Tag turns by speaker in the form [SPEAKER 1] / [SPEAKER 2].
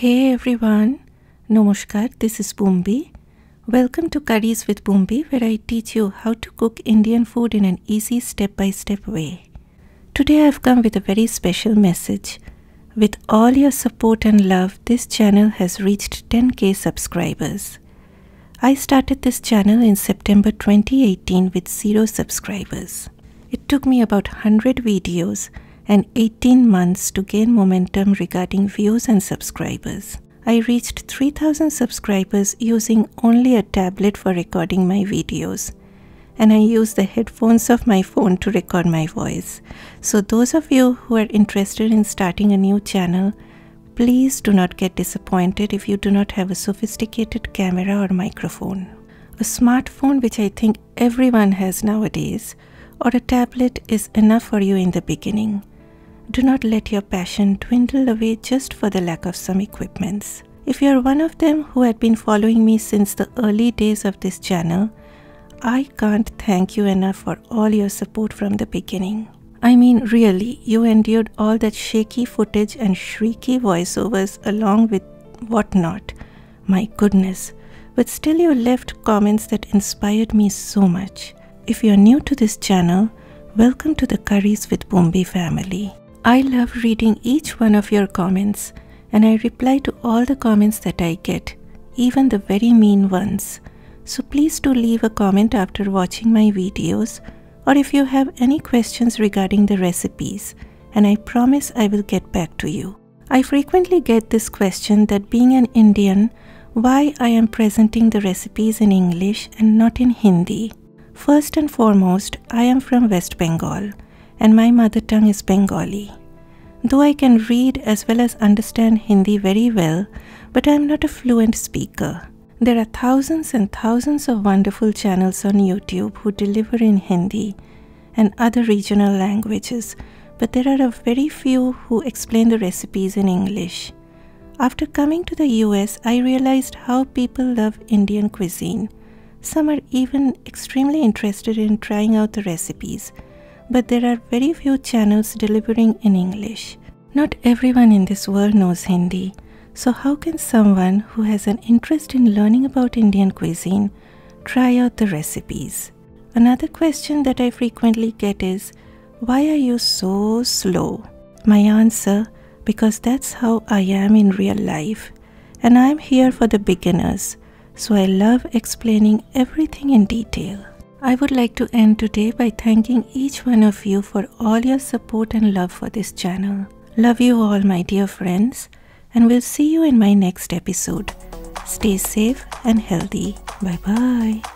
[SPEAKER 1] Hey everyone, Namaskar, this is Boombi. Welcome to Curries with Boombi, where I teach you how to cook Indian food in an easy step-by-step way. Today I've come with a very special message. With all your support and love, this channel has reached 10k subscribers. I started this channel in September 2018 with 0 subscribers. It took me about 100 videos and 18 months to gain momentum regarding views and subscribers. I reached 3000 subscribers using only a tablet for recording my videos, and I use the headphones of my phone to record my voice. So those of you who are interested in starting a new channel, please do not get disappointed if you do not have a sophisticated camera or microphone. A smartphone, which I think everyone has nowadays, or a tablet is enough for you in the beginning. Do not let your passion dwindle away just for the lack of some equipments. If you are one of them who had been following me since the early days of this channel, I can't thank you enough for all your support from the beginning. I mean, really, you endured all that shaky footage and shrieky voiceovers along with whatnot. My goodness, but still you left comments that inspired me so much. If you are new to this channel, welcome to the Curries with Boombi family. I love reading each one of your comments, and I reply to all the comments that I get, even the very mean ones. So please do leave a comment after watching my videos, or if you have any questions regarding the recipes, and I promise I will get back to you. I frequently get this question that being an Indian, why I am presenting the recipes in English and not in Hindi. First and foremost, I am from West Bengal, and my mother tongue is Bengali. Though I can read as well as understand Hindi very well, but I am not a fluent speaker. There are thousands and thousands of wonderful channels on YouTube who deliver in Hindi and other regional languages, but there are a very few who explain the recipes in English. After coming to the US, I realized how people love Indian cuisine. Some are even extremely interested in trying out the recipes, but there are very few channels delivering in English. Not everyone in this world knows Hindi, so how can someone who has an interest in learning about Indian cuisine try out the recipes? Another question that I frequently get is, why are you so slow? My answer, because that's how I am in real life, and I am here for the beginners, so I love explaining everything in detail. I would like to end today by thanking each one of you for all your support and love for this channel. Love you all, my dear friends, and we'll see you in my next episode. Stay safe and healthy. Bye bye.